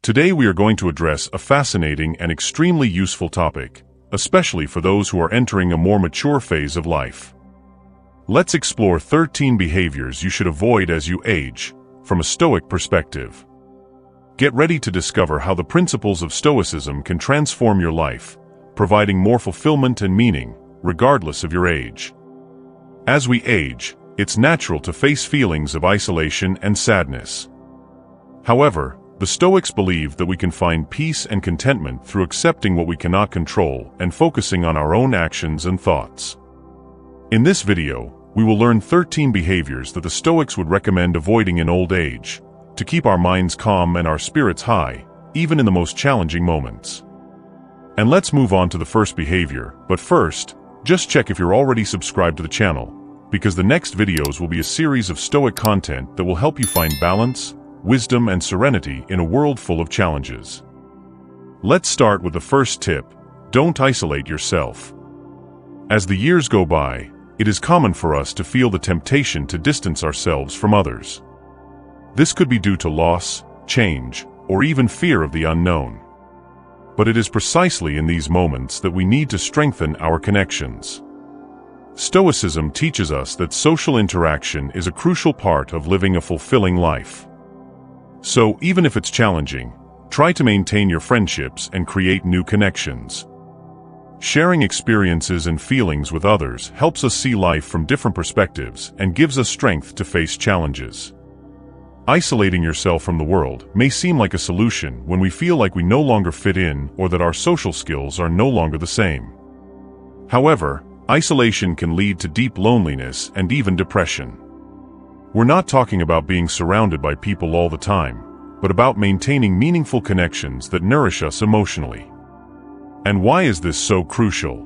Today we are going to address a fascinating and extremely useful topic, especially for those who are entering a more mature phase of life. Let's explore 13 behaviors you should avoid as you age, from a Stoic perspective. Get ready to discover how the principles of Stoicism can transform your life, providing more fulfillment and meaning, regardless of your age. As we age, it's natural to face feelings of isolation and sadness. However, the Stoics believe that we can find peace and contentment through accepting what we cannot control and focusing on our own actions and thoughts. In this video, we will learn 13 behaviors that the Stoics would recommend avoiding in old age, to keep our minds calm and our spirits high, even in the most challenging moments. And let's move on to the first behavior, but first, just check if you're already subscribed to the channel, because the next videos will be a series of Stoic content that will help you find balance, wisdom, and serenity in a world full of challenges. Let's start with the first tip: don't isolate yourself. As the years go by, it is common for us to feel the temptation to distance ourselves from others. This could be due to loss, change, or even fear of the unknown. But it is precisely in these moments that we need to strengthen our connections. Stoicism teaches us that social interaction is a crucial part of living a fulfilling life. So, even if it's challenging, try to maintain your friendships and create new connections. Sharing experiences and feelings with others helps us see life from different perspectives and gives us strength to face challenges. Isolating yourself from the world may seem like a solution when we feel like we no longer fit in or that our social skills are no longer the same. However, isolation can lead to deep loneliness and even depression. We're not talking about being surrounded by people all the time, but about maintaining meaningful connections that nourish us emotionally. And why is this so crucial?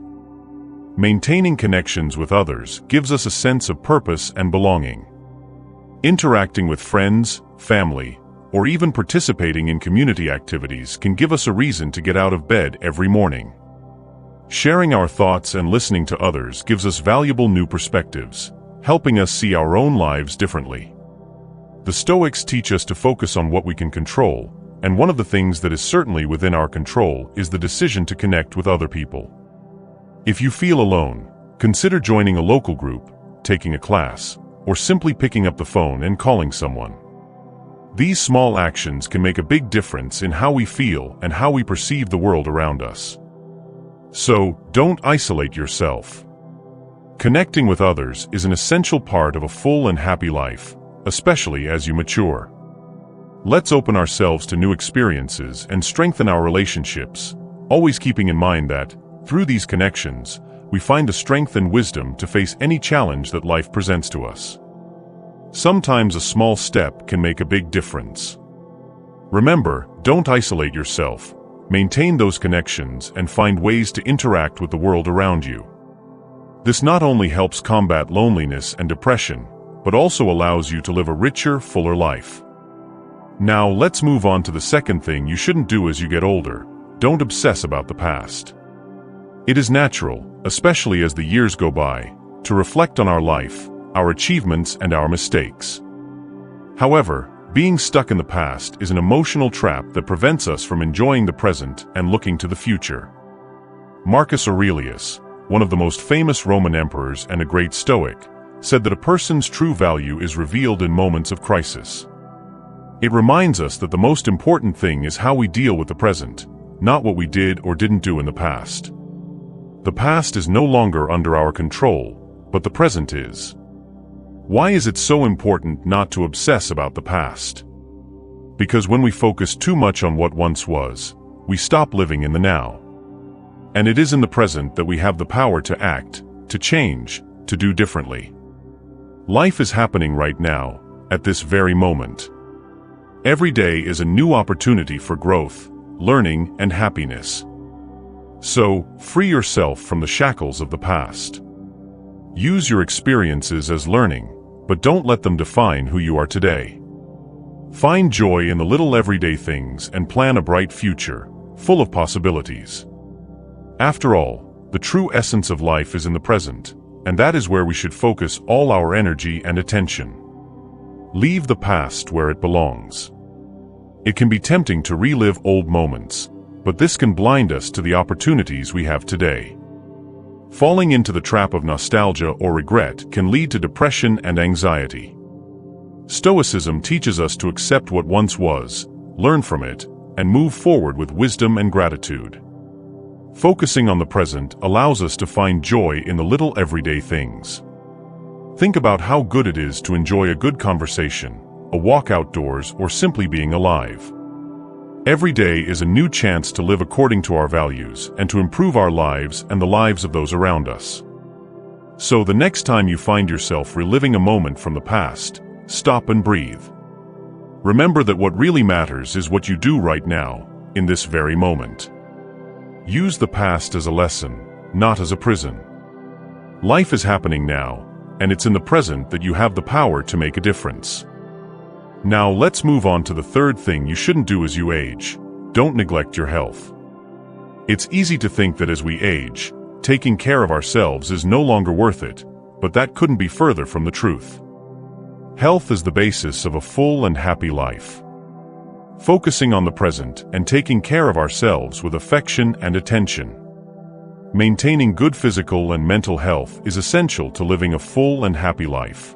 Maintaining connections with others gives us a sense of purpose and belonging. Interacting with friends, family, or even participating in community activities can give us a reason to get out of bed every morning. Sharing our thoughts and listening to others gives us valuable new perspectives, helping us see our own lives differently. The Stoics teach us to focus on what we can control, and one of the things that is certainly within our control is the decision to connect with other people. If you feel alone, consider joining a local group, taking a class, or simply picking up the phone and calling someone. These small actions can make a big difference in how we feel and how we perceive the world around us. So, don't isolate yourself. Connecting with others is an essential part of a full and happy life, especially as you mature. Let's open ourselves to new experiences and strengthen our relationships, always keeping in mind that, through these connections, we find the strength and wisdom to face any challenge that life presents to us. Sometimes a small step can make a big difference. Remember, don't isolate yourself. Maintain those connections and find ways to interact with the world around you. This not only helps combat loneliness and depression, but also allows you to live a richer, fuller life. Now let's move on to the second thing you shouldn't do as you get older: don't obsess about the past. It is natural, especially as the years go by, to reflect on our life, our achievements, and our mistakes. However, being stuck in the past is an emotional trap that prevents us from enjoying the present and looking to the future. Marcus Aurelius, one of the most famous Roman emperors and a great Stoic, said that a person's true value is revealed in moments of crisis. It reminds us that the most important thing is how we deal with the present, not what we did or didn't do in the past. The past is no longer under our control, but the present is. Why is it so important not to obsess about the past? Because when we focus too much on what once was, we stop living in the now. And it is in the present that we have the power to act, to change, to do differently. Life is happening right now, at this very moment. Every day is a new opportunity for growth, learning, and happiness. So, free yourself from the shackles of the past. Use your experiences as learning, but don't let them define who you are today. Find joy in the little everyday things and plan a bright future, full of possibilities. After all, the true essence of life is in the present, and that is where we should focus all our energy and attention. Leave the past where it belongs. It can be tempting to relive old moments, but this can blind us to the opportunities we have today. Falling into the trap of nostalgia or regret can lead to depression and anxiety. Stoicism teaches us to accept what once was, learn from it, and move forward with wisdom and gratitude. Focusing on the present allows us to find joy in the little everyday things. Think about how good it is to enjoy a good conversation, a walk outdoors, or simply being alive. Every day is a new chance to live according to our values and to improve our lives and the lives of those around us. So the next time you find yourself reliving a moment from the past, stop and breathe. Remember that what really matters is what you do right now, in this very moment. Use the past as a lesson, not as a prison. Life is happening now, and it's in the present that you have the power to make a difference. Now let's move on to the third thing you shouldn't do as you age. Don't neglect your health. It's easy to think that as we age, taking care of ourselves is no longer worth it, but that couldn't be further from the truth. Health is the basis of a full and happy life. Focusing on the present and taking care of ourselves with affection and attention. Maintaining good physical and mental health is essential to living a full and happy life.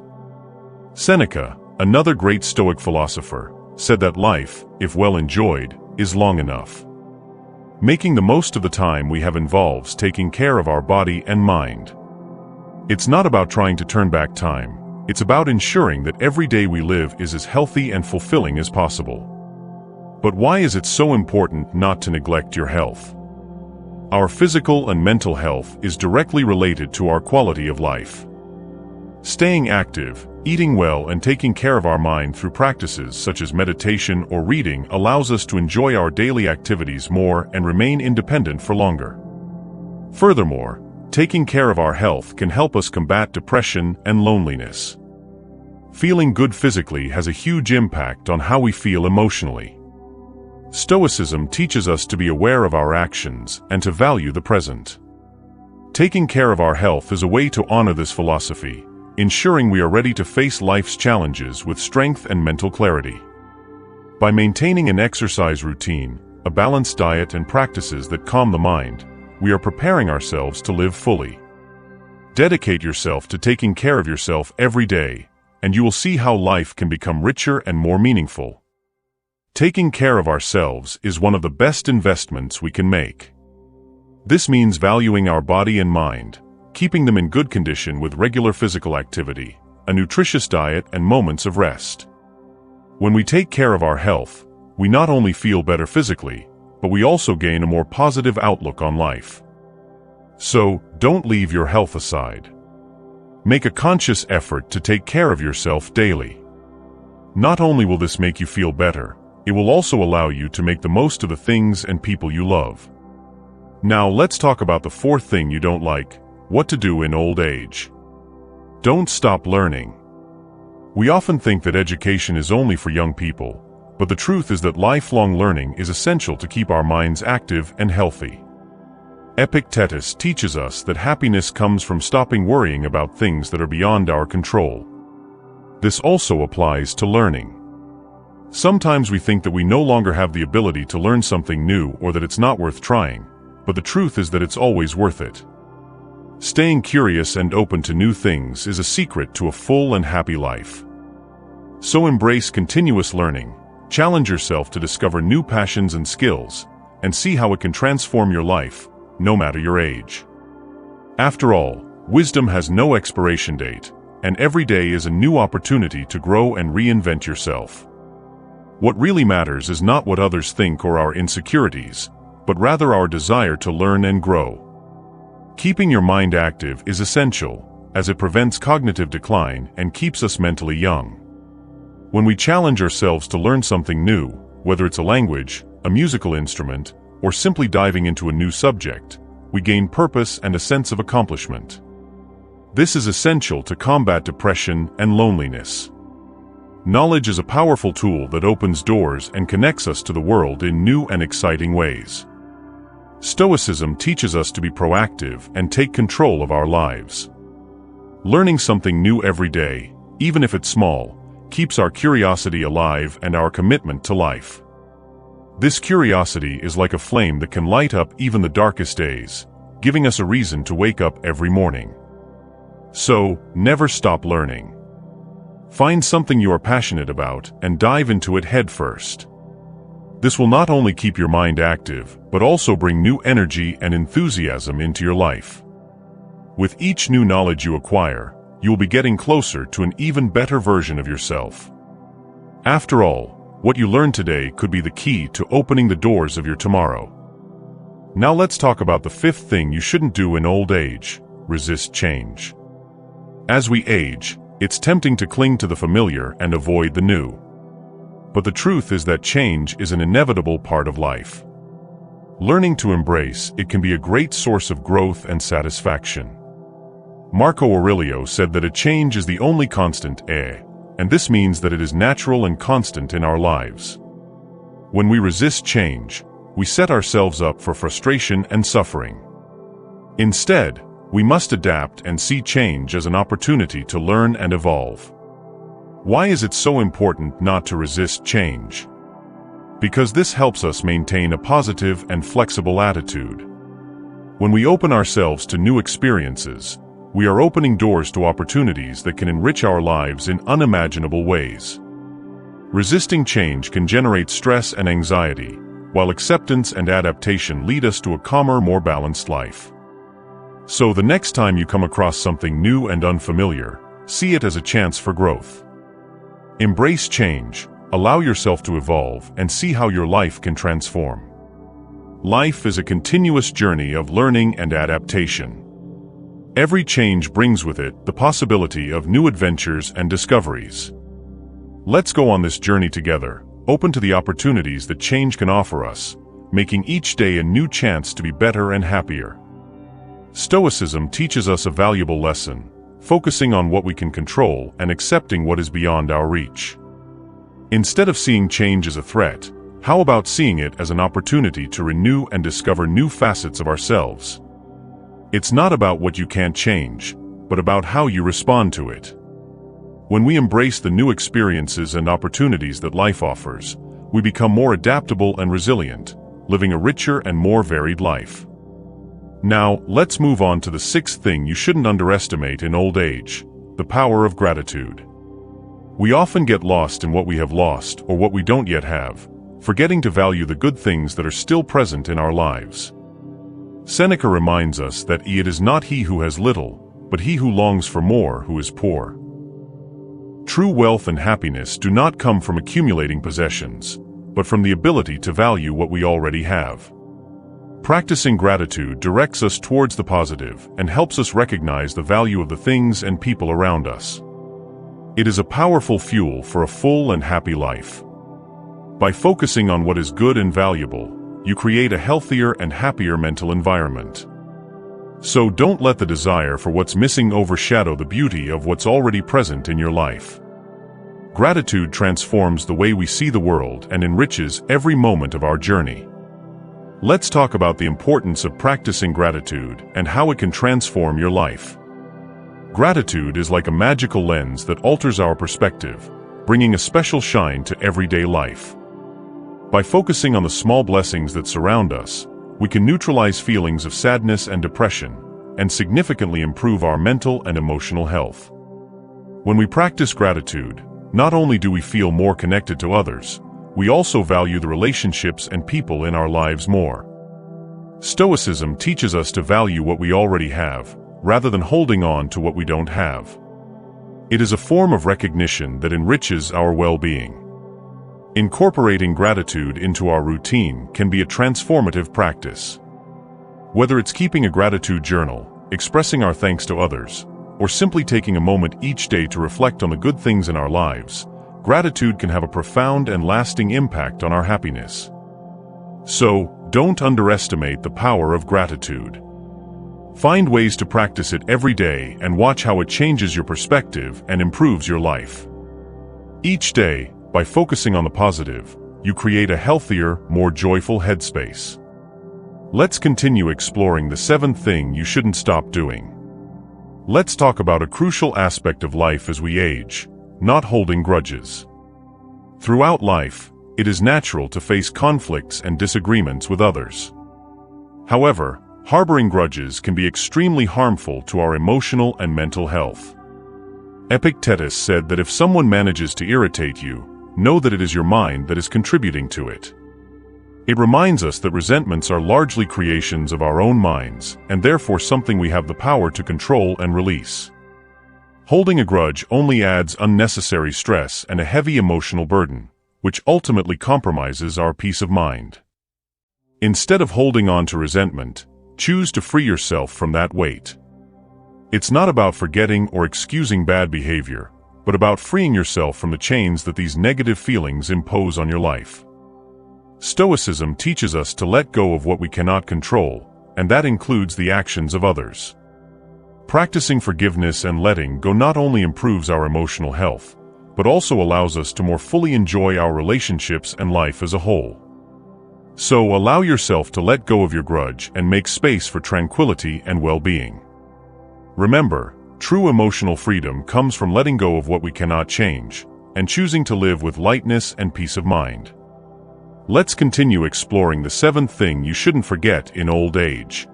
Seneca, another great Stoic philosopher, said that life, if well enjoyed, is long enough. Making the most of the time we have involves taking care of our body and mind. It's not about trying to turn back time, it's about ensuring that every day we live is as healthy and fulfilling as possible. But why is it so important not to neglect your health? Our physical and mental health is directly related to our quality of life. Staying active, eating well, and taking care of our mind through practices such as meditation or reading allows us to enjoy our daily activities more and remain independent for longer. Furthermore, taking care of our health can help us combat depression and loneliness. Feeling good physically has a huge impact on how we feel emotionally. Stoicism teaches us to be aware of our actions and to value the present. Taking care of our health is a way to honor this philosophy, ensuring we are ready to face life's challenges with strength and mental clarity. By maintaining an exercise routine, a balanced diet, and practices that calm the mind, we are preparing ourselves to live fully. Dedicate yourself to taking care of yourself every day, and you will see how life can become richer and more meaningful. Taking care of ourselves is one of the best investments we can make. This means valuing our body and mind, keeping them in good condition with regular physical activity, a nutritious diet, and moments of rest. When we take care of our health, we not only feel better physically, but we also gain a more positive outlook on life. So, don't leave your health aside. Make a conscious effort to take care of yourself daily. Not only will this make you feel better, it will also allow you to make the most of the things and people you love. Now let's talk about the fourth thing you don't like: what to do in old age. Don't stop learning. We often think that education is only for young people, but the truth is that lifelong learning is essential to keep our minds active and healthy. Epictetus teaches us that happiness comes from stopping worrying about things that are beyond our control. This also applies to learning. Sometimes we think that we no longer have the ability to learn something new or that it's not worth trying, but the truth is that it's always worth it. Staying curious and open to new things is a secret to a full and happy life. So embrace continuous learning, challenge yourself to discover new passions and skills, and see how it can transform your life, no matter your age. After all, wisdom has no expiration date, and every day is a new opportunity to grow and reinvent yourself. What really matters is not what others think or our insecurities, but rather our desire to learn and grow. Keeping your mind active is essential, as it prevents cognitive decline and keeps us mentally young. When we challenge ourselves to learn something new, whether it's a language, a musical instrument, or simply diving into a new subject, we gain purpose and a sense of accomplishment. This is essential to combat depression and loneliness. Knowledge is a powerful tool that opens doors and connects us to the world in new and exciting ways. Stoicism teaches us to be proactive and take control of our lives. Learning something new every day, even if it's small, keeps our curiosity alive and our commitment to life. This curiosity is like a flame that can light up even the darkest days, giving us a reason to wake up every morning. So, never stop learning. Find something you are passionate about and dive into it head first. This will not only keep your mind active, but also bring new energy and enthusiasm into your life. With each new knowledge you acquire, you will be getting closer to an even better version of yourself. After all, what you learn today could be the key to opening the doors of your tomorrow. Now let's talk about the fifth thing you shouldn't do in old age: resist change. As we age, it's tempting to cling to the familiar and avoid the new. But the truth is that change is an inevitable part of life. Learning to embrace it can be a great source of growth and satisfaction. Marcus Aurelius said that a change is the only constant, and this means that it is natural and constant in our lives. When we resist change, we set ourselves up for frustration and suffering. Instead, we must adapt and see change as an opportunity to learn and evolve. Why is it so important not to resist change? Because this helps us maintain a positive and flexible attitude. When we open ourselves to new experiences, we are opening doors to opportunities that can enrich our lives in unimaginable ways. Resisting change can generate stress and anxiety, while acceptance and adaptation lead us to a calmer, more balanced life. So the next time you come across something new and unfamiliar, see it as a chance for growth. Embrace change, allow yourself to evolve, and see how your life can transform. Life is a continuous journey of learning and adaptation. Every change brings with it the possibility of new adventures and discoveries. Let's go on this journey together, open to the opportunities that change can offer us, making each day a new chance to be better and happier. Stoicism teaches us a valuable lesson, focusing on what we can control and accepting what is beyond our reach. Instead of seeing change as a threat, how about seeing it as an opportunity to renew and discover new facets of ourselves? It's not about what you can't change, but about how you respond to it. When we embrace the new experiences and opportunities that life offers, we become more adaptable and resilient, living a richer and more varied life. Now, let's move on to the sixth thing you shouldn't underestimate in old age: the power of gratitude. We often get lost in what we have lost or what we don't yet have, forgetting to value the good things that are still present in our lives. Seneca reminds us that it is not he who has little, but he who longs for more who is poor. True wealth and happiness do not come from accumulating possessions, but from the ability to value what we already have. Practicing gratitude directs us towards the positive and helps us recognize the value of the things and people around us. It is a powerful fuel for a full and happy life. By focusing on what is good and valuable, you create a healthier and happier mental environment. So don't let the desire for what's missing overshadow the beauty of what's already present in your life. Gratitude transforms the way we see the world and enriches every moment of our journey. Let's talk about the importance of practicing gratitude and how it can transform your life. Gratitude is like a magical lens that alters our perspective, bringing a special shine to everyday life. By focusing on the small blessings that surround us, we can neutralize feelings of sadness and depression, and significantly improve our mental and emotional health. When we practice gratitude, not only do we feel more connected to others, we also value the relationships and people in our lives more. Stoicism teaches us to value what we already have, rather than holding on to what we don't have. It is a form of recognition that enriches our well-being. Incorporating gratitude into our routine can be a transformative practice. Whether it's keeping a gratitude journal, expressing our thanks to others, or simply taking a moment each day to reflect on the good things in our lives, gratitude can have a profound and lasting impact on our happiness. So, don't underestimate the power of gratitude. Find ways to practice it every day and watch how it changes your perspective and improves your life. Each day, by focusing on the positive, you create a healthier, more joyful headspace. Let's continue exploring the seventh thing you shouldn't stop doing. Let's talk about a crucial aspect of life as we age: not holding grudges. Throughout life, it is natural to face conflicts and disagreements with others. However, harboring grudges can be extremely harmful to our emotional and mental health. Epictetus said that if someone manages to irritate you, know that it is your mind that is contributing to it. It reminds us that resentments are largely creations of our own minds, and therefore something we have the power to control and release. Holding a grudge only adds unnecessary stress and a heavy emotional burden, which ultimately compromises our peace of mind. Instead of holding on to resentment, choose to free yourself from that weight. It's not about forgetting or excusing bad behavior, but about freeing yourself from the chains that these negative feelings impose on your life. Stoicism teaches us to let go of what we cannot control, and that includes the actions of others. Practicing forgiveness and letting go not only improves our emotional health, but also allows us to more fully enjoy our relationships and life as a whole. So allow yourself to let go of your grudge and make space for tranquility and well-being. Remember, true emotional freedom comes from letting go of what we cannot change, and choosing to live with lightness and peace of mind. Let's continue exploring the 7th thing you shouldn't forget in old age.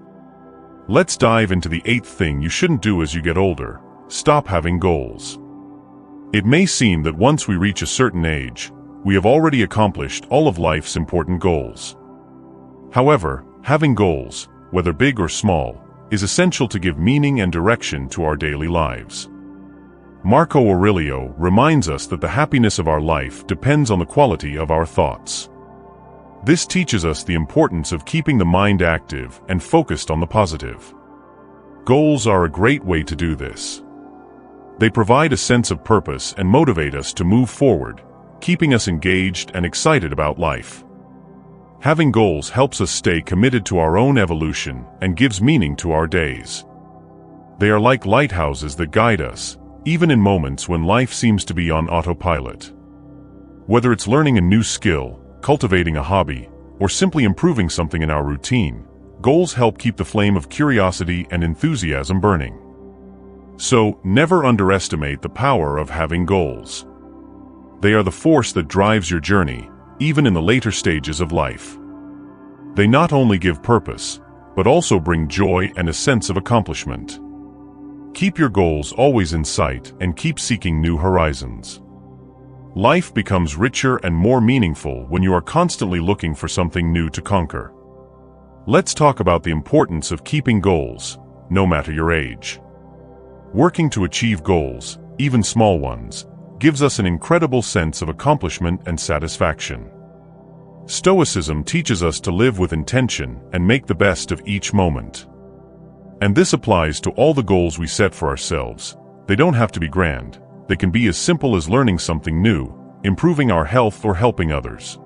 Let's dive into the 8th thing you shouldn't do as you get older: stop having goals. It may seem that once we reach a certain age, we have already accomplished all of life's important goals. However, having goals, whether big or small, is essential to give meaning and direction to our daily lives. Marcus Aurelius reminds us that the happiness of our life depends on the quality of our thoughts. This teaches us the importance of keeping the mind active and focused on the positive. Goals are a great way to do this. They provide a sense of purpose and motivate us to move forward, keeping us engaged and excited about life. Having goals helps us stay committed to our own evolution and gives meaning to our days. They are like lighthouses that guide us, even in moments when life seems to be on autopilot. Whether it's learning a new skill, cultivating a hobby, or simply improving something in our routine, goals help keep the flame of curiosity and enthusiasm burning. So, never underestimate the power of having goals. They are the force that drives your journey, even in the later stages of life. They not only give purpose, but also bring joy and a sense of accomplishment. Keep your goals always in sight and keep seeking new horizons. Life becomes richer and more meaningful when you are constantly looking for something new to conquer. Let's talk about the importance of keeping goals, no matter your age. Working to achieve goals, even small ones, gives us an incredible sense of accomplishment and satisfaction. Stoicism teaches us to live with intention and make the best of each moment. And this applies to all the goals we set for ourselves. They don't have to be grand. They can be as simple as learning something new, improving our health, or helping others.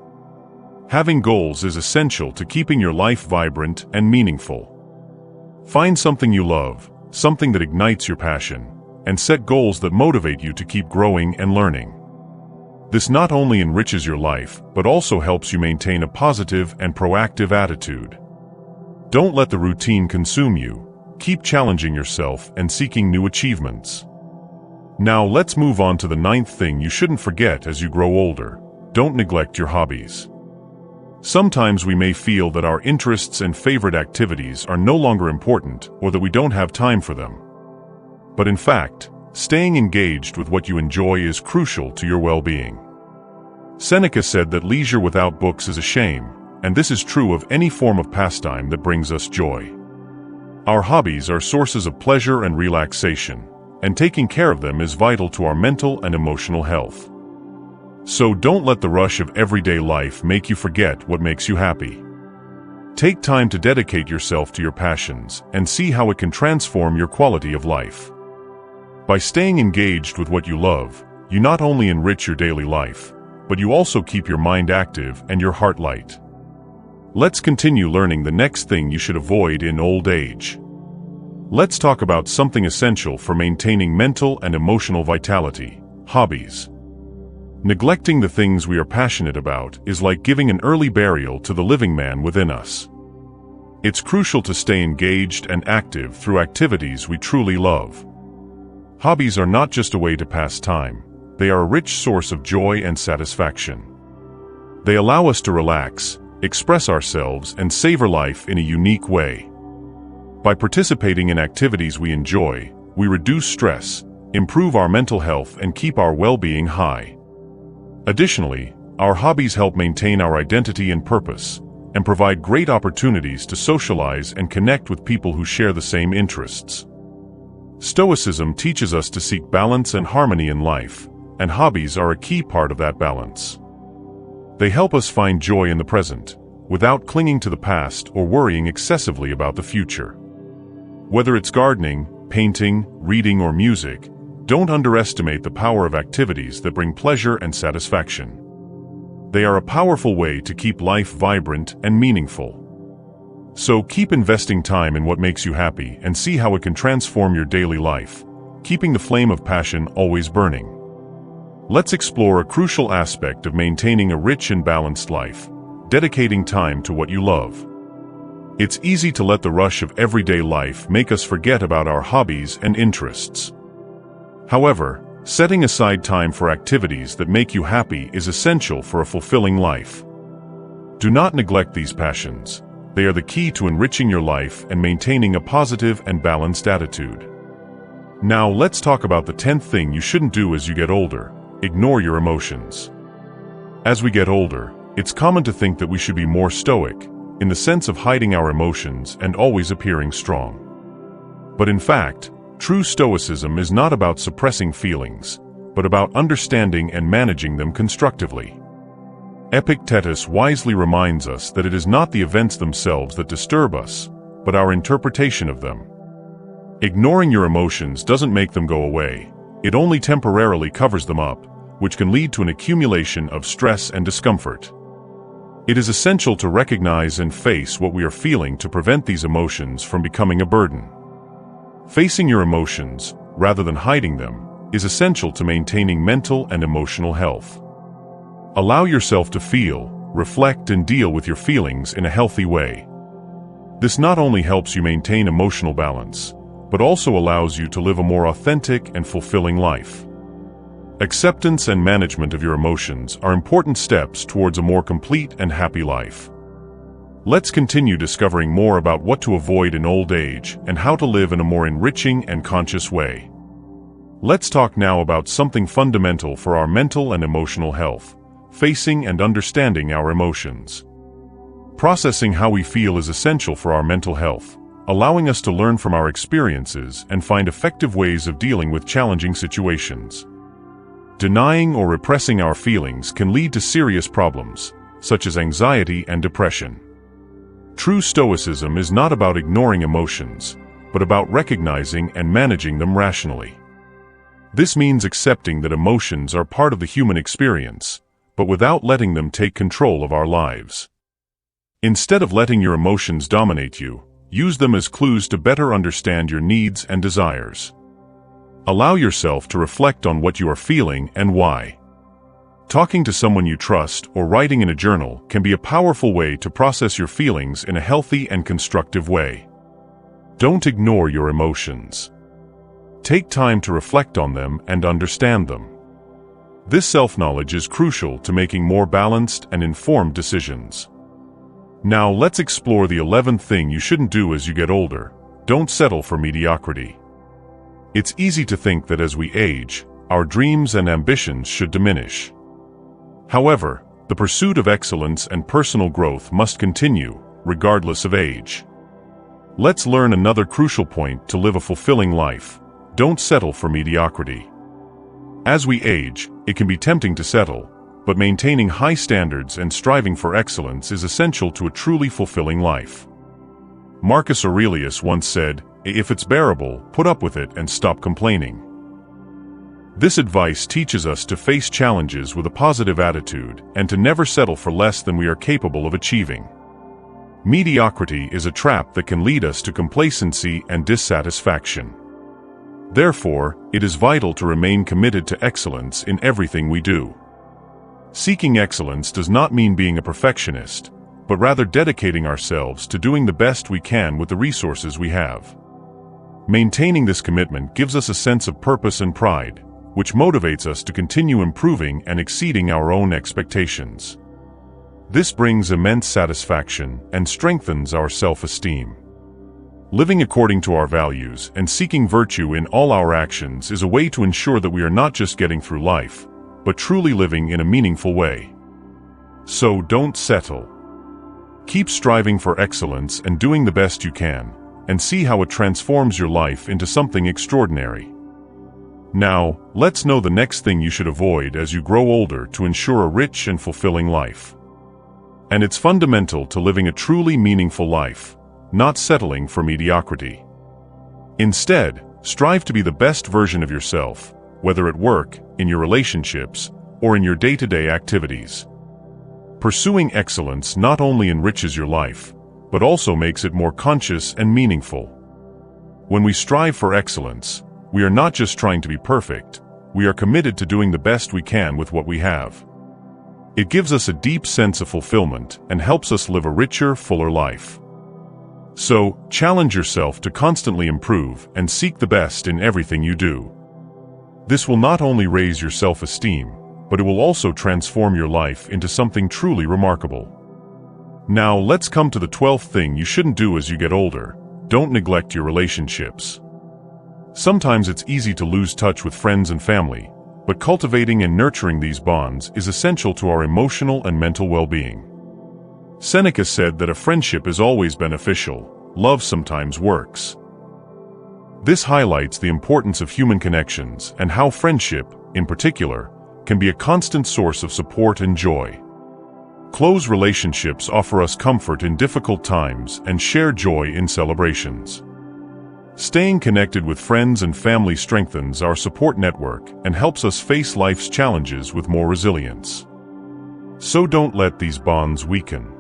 Having goals is essential to keeping your life vibrant and meaningful. Find something you love, something that ignites your passion, and set goals that motivate you to keep growing and learning. This not only enriches your life, but also helps you maintain a positive and proactive attitude. Don't let the routine consume you. Keep challenging yourself and seeking new achievements. Now let's move on to the 9th thing you shouldn't forget as you grow older: don't neglect your hobbies. Sometimes we may feel that our interests and favorite activities are no longer important, or that we don't have time for them. But in fact, staying engaged with what you enjoy is crucial to your well-being. Seneca said that leisure without books is a shame, and this is true of any form of pastime that brings us joy. Our hobbies are sources of pleasure and relaxation, and taking care of them is vital to our mental and emotional health. So don't let the rush of everyday life make you forget what makes you happy. Take time to dedicate yourself to your passions and see how it can transform your quality of life. By staying engaged with what you love, you not only enrich your daily life, but you also keep your mind active and your heart light. Let's continue learning the next thing you should avoid in old age. Let's talk about something essential for maintaining mental and emotional vitality: hobbies. Neglecting the things we are passionate about is like giving an early burial to the living man within us. It's crucial to stay engaged and active through activities we truly love. Hobbies are not just a way to pass time, they are a rich source of joy and satisfaction. They allow us to relax, express ourselves, and savor life in a unique way. By participating in activities we enjoy, we reduce stress, improve our mental health, and keep our well-being high. Additionally, our hobbies help maintain our identity and purpose, and provide great opportunities to socialize and connect with people who share the same interests. Stoicism teaches us to seek balance and harmony in life, and hobbies are a key part of that balance. They help us find joy in the present, without clinging to the past or worrying excessively about the future. Whether it's gardening, painting, reading, or music, don't underestimate the power of activities that bring pleasure and satisfaction. They are a powerful way to keep life vibrant and meaningful. So keep investing time in what makes you happy and see how it can transform your daily life, keeping the flame of passion always burning. Let's explore a crucial aspect of maintaining a rich and balanced life: dedicating time to what you love. It's easy to let the rush of everyday life make us forget about our hobbies and interests. However, setting aside time for activities that make you happy is essential for a fulfilling life. Do not neglect these passions. They are the key to enriching your life and maintaining a positive and balanced attitude. Now let's talk about the 10th thing you shouldn't do as you get older: ignore your emotions. As we get older, it's common to think that we should be more stoic, in the sense of hiding our emotions and always appearing strong. But in fact, true stoicism is not about suppressing feelings, but about understanding and managing them constructively. Epictetus wisely reminds us that it is not the events themselves that disturb us, but our interpretation of them. Ignoring your emotions doesn't make them go away, it only temporarily covers them up, which can lead to an accumulation of stress and discomfort. It is essential to recognize and face what we are feeling to prevent these emotions from becoming a burden. Facing your emotions, rather than hiding them, is essential to maintaining mental and emotional health. Allow yourself to feel, reflect, and deal with your feelings in a healthy way. This not only helps you maintain emotional balance, but also allows you to live a more authentic and fulfilling life. Acceptance and management of your emotions are important steps towards a more complete and happy life. Let's continue discovering more about what to avoid in old age and how to live in a more enriching and conscious way. Let's talk now about something fundamental for our mental and emotional health: facing and understanding our emotions. Processing how we feel is essential for our mental health, allowing us to learn from our experiences and find effective ways of dealing with challenging situations. Denying or repressing our feelings can lead to serious problems, such as anxiety and depression. True stoicism is not about ignoring emotions, but about recognizing and managing them rationally. This means accepting that emotions are part of the human experience, but without letting them take control of our lives. Instead of letting your emotions dominate you, use them as clues to better understand your needs and desires. Allow yourself to reflect on what you are feeling and why. Talking to someone you trust or writing in a journal can be a powerful way to process your feelings in a healthy and constructive way. Don't ignore your emotions. Take time to reflect on them and understand them. This self-knowledge is crucial to making more balanced and informed decisions. Now let's explore the 11th thing you shouldn't do as you get older: don't settle for mediocrity. It's easy to think that as we age, our dreams and ambitions should diminish. However, the pursuit of excellence and personal growth must continue, regardless of age. Let's learn another crucial point to live a fulfilling life: don't settle for mediocrity. As we age, it can be tempting to settle, but maintaining high standards and striving for excellence is essential to a truly fulfilling life. Marcus Aurelius once said, "If it's bearable, put up with it and stop complaining." This advice teaches us to face challenges with a positive attitude and to never settle for less than we are capable of achieving. Mediocrity is a trap that can lead us to complacency and dissatisfaction. Therefore, it is vital to remain committed to excellence in everything we do. Seeking excellence does not mean being a perfectionist, but rather dedicating ourselves to doing the best we can with the resources we have. Maintaining this commitment gives us a sense of purpose and pride, which motivates us to continue improving and exceeding our own expectations. This brings immense satisfaction and strengthens our self-esteem. Living according to our values and seeking virtue in all our actions is a way to ensure that we are not just getting through life, but truly living in a meaningful way. So don't settle. Keep striving for excellence and doing the best you can, and see how it transforms your life into something extraordinary. Now, let's know the next thing you should avoid as you grow older to ensure a rich and fulfilling life. And it's fundamental to living a truly meaningful life, not settling for mediocrity. Instead, strive to be the best version of yourself, whether at work, in your relationships, or in your day-to-day activities. Pursuing excellence not only enriches your life, but also makes it more conscious and meaningful. When we strive for excellence, we are not just trying to be perfect, we are committed to doing the best we can with what we have. It gives us a deep sense of fulfillment and helps us live a richer, fuller life. So, challenge yourself to constantly improve and seek the best in everything you do. This will not only raise your self-esteem, but it will also transform your life into something truly remarkable. Now, let's come to the 12th thing you shouldn't do as you get older. Don't neglect your relationships. Sometimes it's easy to lose touch with friends and family, but cultivating and nurturing these bonds is essential to our emotional and mental well-being. Seneca said that a friendship is always beneficial, love sometimes works. This highlights the importance of human connections and how friendship, in particular, can be a constant source of support and joy. Close relationships offer us comfort in difficult times and share joy in celebrations. Staying connected with friends and family strengthens our support network and helps us face life's challenges with more resilience. So don't let these bonds weaken.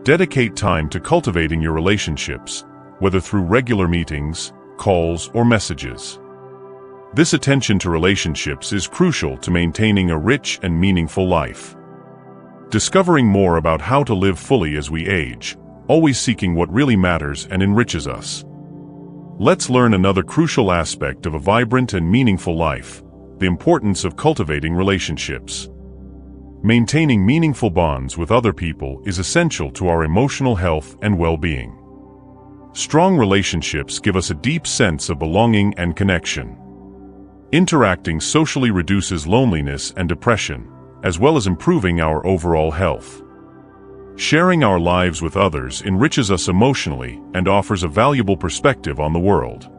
Dedicate time to cultivating your relationships, whether through regular meetings, calls, or messages. This attention to relationships is crucial to maintaining a rich and meaningful life. Discovering more about how to live fully as we age, always seeking what really matters and enriches us. Let's learn another crucial aspect of a vibrant and meaningful life: the importance of cultivating relationships. Maintaining meaningful bonds with other people is essential to our emotional health and well-being. Strong relationships give us a deep sense of belonging and connection. Interacting socially reduces loneliness and depression, as well as improving our overall health. Sharing our lives with others enriches us emotionally and offers a valuable perspective on the world.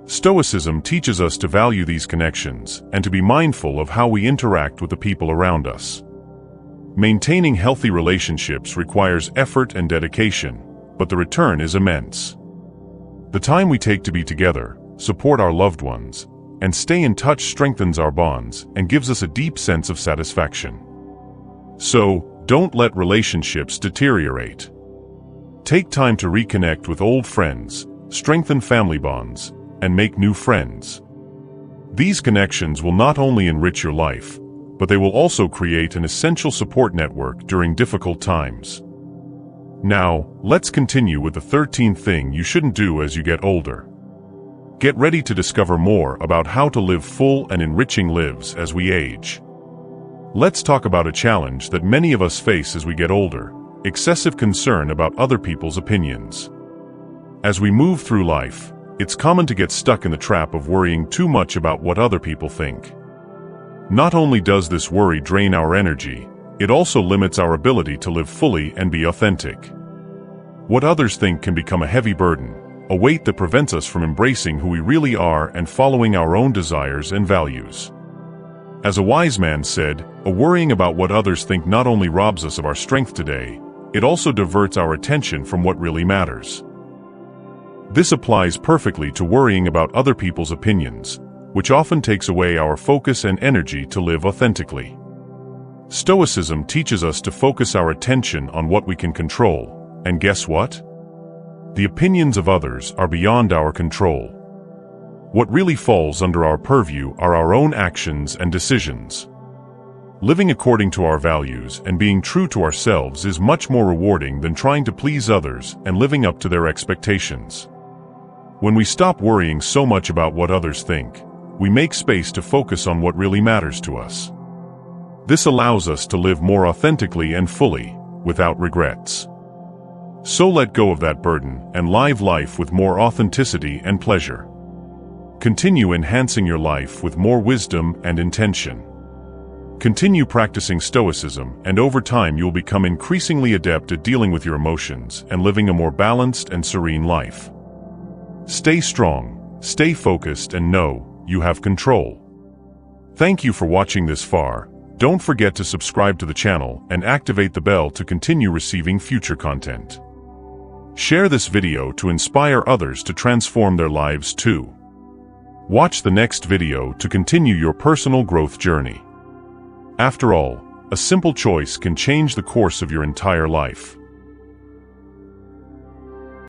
Stoicism teaches us to value these connections and to be mindful of how we interact with the people around us. Maintaining healthy relationships requires effort and dedication, but the return is immense. The time we take to be together, support our loved ones, and stay in touch strengthens our bonds and gives us a deep sense of satisfaction. So, don't let relationships deteriorate. Take time to reconnect with old friends, strengthen family bonds, and make new friends. These connections will not only enrich your life, but they will also create an essential support network during difficult times. Now, let's continue with the 13th thing you shouldn't do as you get older. Get ready to discover more about how to live full and enriching lives as we age. Let's talk about a challenge that many of us face as we get older: excessive concern about other people's opinions. As we move through life, it's common to get stuck in the trap of worrying too much about what other people think. Not only does this worry drain our energy, it also limits our ability to live fully and be authentic. What others think can become a heavy burden, a weight that prevents us from embracing who we really are and following our own desires and values. As a wise man said, a worrying about what others think not only robs us of our strength today, it also diverts our attention from what really matters. This applies perfectly to worrying about other people's opinions, which often takes away our focus and energy to live authentically. Stoicism teaches us to focus our attention on what we can control, and guess what? The opinions of others are beyond our control. What really falls under our purview are our own actions and decisions. Living according to our values and being true to ourselves is much more rewarding than trying to please others and living up to their expectations. When we stop worrying so much about what others think, we make space to focus on what really matters to us. This allows us to live more authentically and fully, without regrets. So let go of that burden and live life with more authenticity and pleasure. Continue enhancing your life with more wisdom and intention. Continue practicing Stoicism, and over time you'll become increasingly adept at dealing with your emotions and living a more balanced and serene life. Stay strong, stay focused, and know you have control. Thank you for watching this far. Don't forget to subscribe to the channel and activate the bell to continue receiving future content. Share this video to inspire others to transform their lives too. Watch the next video to continue your personal growth journey. After all, a simple choice can change the course of your entire life.